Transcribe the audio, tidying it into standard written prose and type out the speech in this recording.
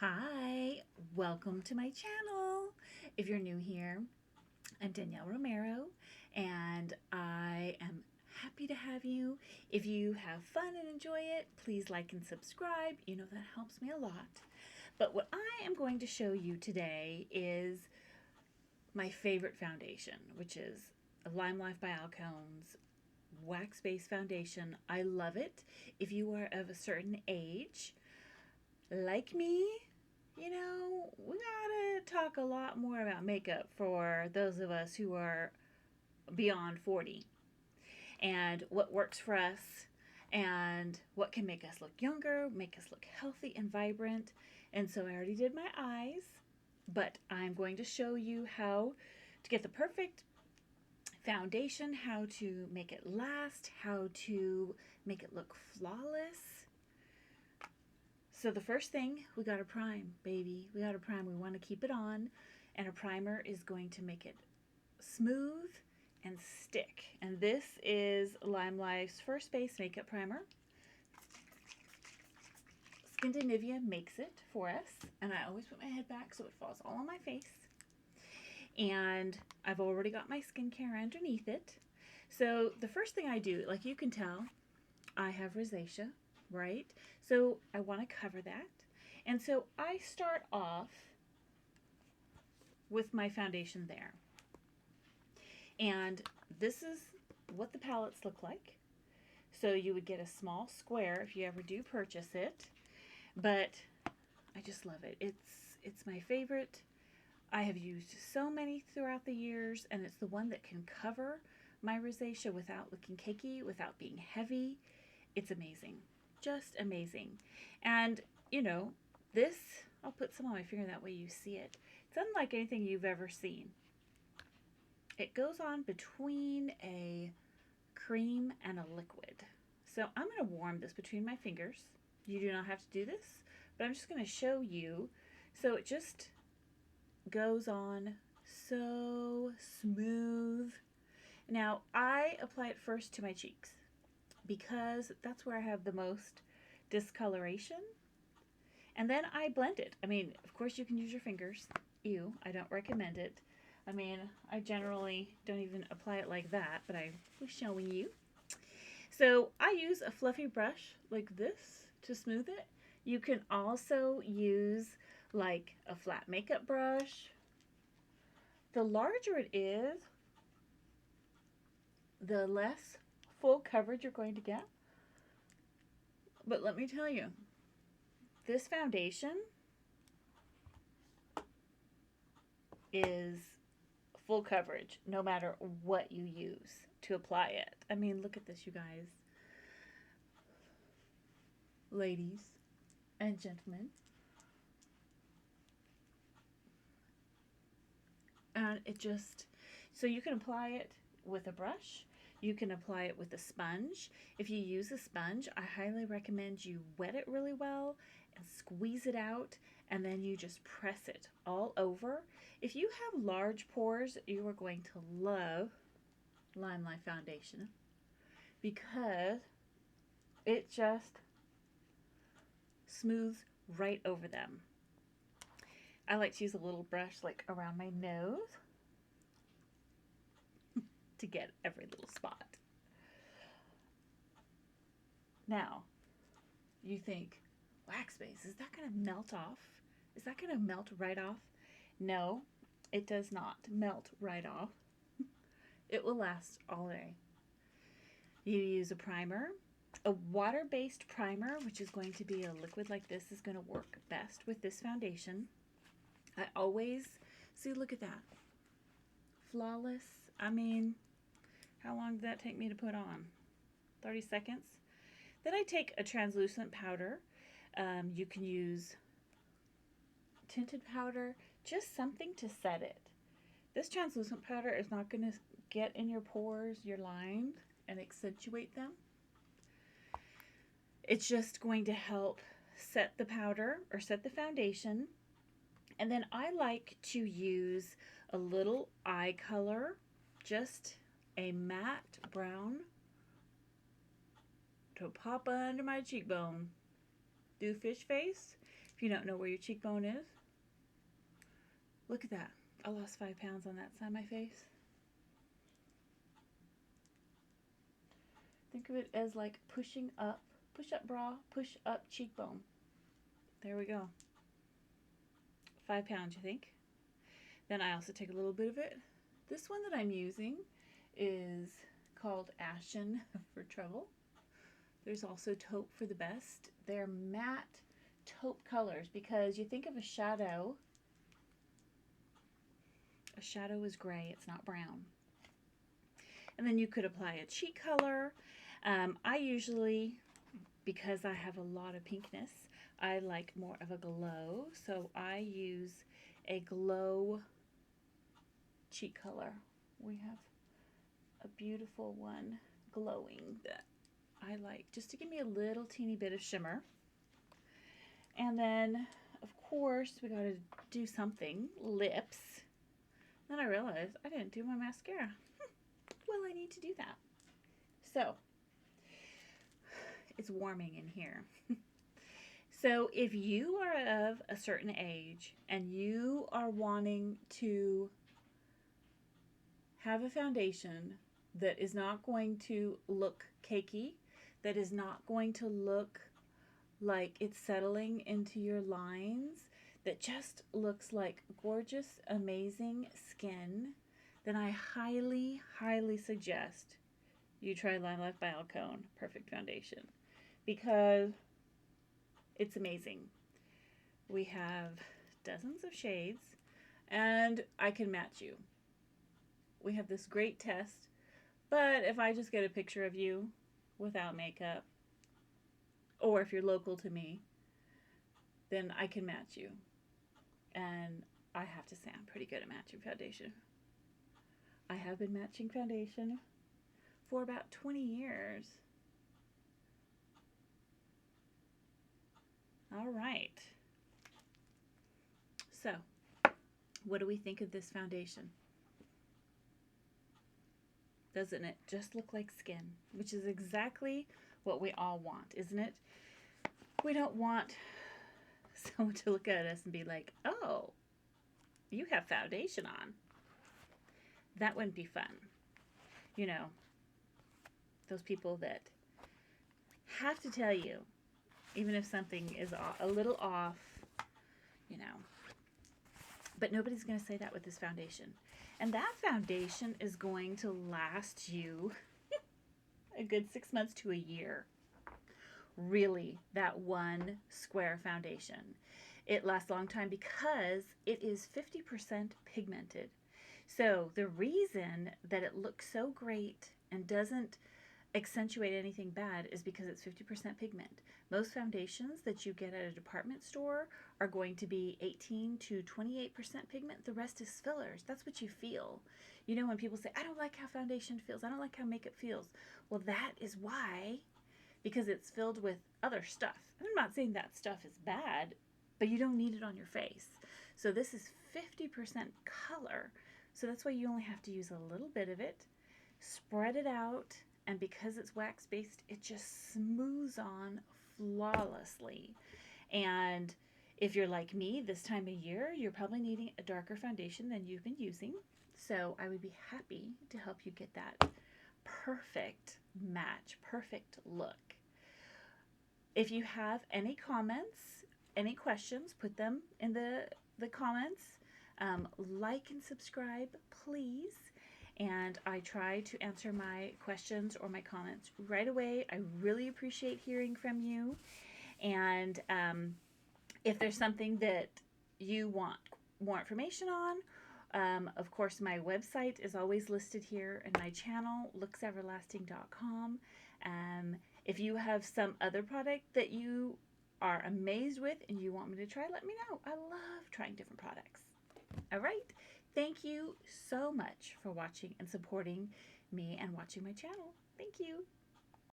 Hi, welcome to my channel. If you're new here, I'm Danielle Romero, and I am happy to have you. If you have fun and enjoy it, please like and subscribe. You know that helps me a lot. But what I am going to show you today is my favorite foundation, which is LimeLife by Alcone's wax-based foundation. I love it. If you are of a certain age, like me, we gotta talk a lot more about makeup for those of us who are beyond 40 and what works for us and what can make us look younger, make us look healthy and vibrant. And so I already did my eyes, but I'm going to show you how to get the perfect foundation, how to make it last, how to make it look flawless. So the first thing, we got to prime, baby. We got to prime. We want to keep it on. And a primer is going to make it smooth and stick. And this is LimeLife's First Base Makeup Primer. Skin to Nivea makes it for us. And I always put my head back so it falls all on my face. And I've already got my skincare underneath it. So the first thing I do, like you can tell, I have rosacea, right? So I want to cover that. And so I start off with my foundation there. And this is what the palettes look like. So you would get a small square if you ever do purchase it. But I just love it. It's my favorite. I have used so many throughout the years, and it's the one that can cover my rosacea without looking cakey, without being heavy. It's amazing. Just amazing. And this, I'll put some on my finger, that way you see it. It's unlike anything you've ever seen. It goes on between a cream and a liquid. So I'm going to warm this between my fingers. You do not have to do this, but I'm just going to show you. So it just goes on so smooth. Now I apply it first to my cheeks, because that's where I have the most discoloration. And then I blend it. I mean, of course you can use your fingers. Ew, I don't recommend it. I mean, I generally don't even apply it like that, but I was showing you. So I use a fluffy brush like this to smooth it. You can also use like a flat makeup brush. The larger it is, the less full coverage you're going to get. But let me tell you, this foundation is full coverage no matter what you use to apply it. I mean, look at this, you guys. Ladies and gentlemen. And it just, so you can apply it with a brush. You can apply it with a sponge. If you use a sponge, I highly recommend you wet it really well and squeeze it out, and then you just press it all over. If you have large pores, you are going to love LimeLife foundation, because it just smooths right over them. I like to use a little brush like around my nose to get every little spot. Now, you think, wax base, is that going to melt off? Is that going to melt right off? No, it does not melt right off. It will last all day. You use a primer. A water-based primer, which is going to be a liquid like this, is going to work best with this foundation. I always, see, look at that. Flawless. I mean, how long did that take me to put on? 30 seconds. Then I take a translucent powder. You can use tinted powder, just something to set it. This translucent powder is not going to get in your pores, your lines, and accentuate them. It's just going to help set the powder or set the foundation. And then I like to use a little eye color, just a matte brown, to pop under my cheekbone. Do fish face. If you don't know where your cheekbone is, look at that. I lost 5 pounds on that side of my face. Think of it as like pushing up, push up bra, push up cheekbone. There we go. 5 pounds, you think? Then I also take a little bit of it. This one that I'm using is called Ashen for Trouble. There's also Taupe for the Best. They're matte taupe colors because you think of a shadow. A shadow is gray, it's not brown. And then you could apply a cheek color. I usually, because I have a lot of pinkness, I like more of a glow. So I use a glow cheek color. We have a beautiful one glowing that I like just to give me a little teeny bit of shimmer. And then, of course, we got to do something. Lips. Then I realized I didn't do my mascara. Well, I need to do that. So, it's warming in here. So, if you are of a certain age and you are wanting to have a foundation that is not going to look cakey, that is not going to look like it's settling into your lines, that just looks like gorgeous, amazing skin, then I highly, highly suggest you try LimeLife by Alcone Perfect Foundation because it's amazing. We have dozens of shades and I can match you. We have this great test, but if I just get a picture of you without makeup, or if you're local to me, then I can match you. And I have to say I'm pretty good at matching foundation. I have been matching foundation for about 20 years. All right. So, what do we think of this foundation? Doesn't it just look like skin? Which is exactly what we all want, isn't it? We don't want someone to look at us and be like, oh, you have foundation on. That wouldn't be fun. You know, those people that have to tell you, even if something is a little off, you know. But nobody's going to say that with this foundation. And that foundation is going to last you a good 6 months to a year. Really, that one square foundation. It lasts a long time because it is 50% pigmented. So the reason that it looks so great and doesn't accentuate anything bad is because it's 50% pigment. Most foundations that you get at a department store are going to be 18 to 28% pigment. The rest is fillers. That's what you feel. You know, when people say, I don't like how foundation feels, I don't like how makeup feels. Well, that is why, because it's filled with other stuff. I'm not saying that stuff is bad, but you don't need it on your face. So this is 50% color. So that's why you only have to use a little bit of it, spread it out, and because it's wax-based, it just smooths on flawlessly. And if you're like me this time of year, you're probably needing a darker foundation than you've been using. So I would be happy to help you get that perfect match, perfect look. If you have any comments, any questions, put them in the comments. Like and subscribe, please. And I try to answer my questions or my comments right away. I really appreciate hearing from you. And if there's something that you want more information on, of course, my website is always listed here, and my channel, lookseverlasting.com. If you have some other product that you are amazed with and you want me to try, let me know. I love trying different products. All right. Thank you so much for watching and supporting me and watching my channel. Thank you.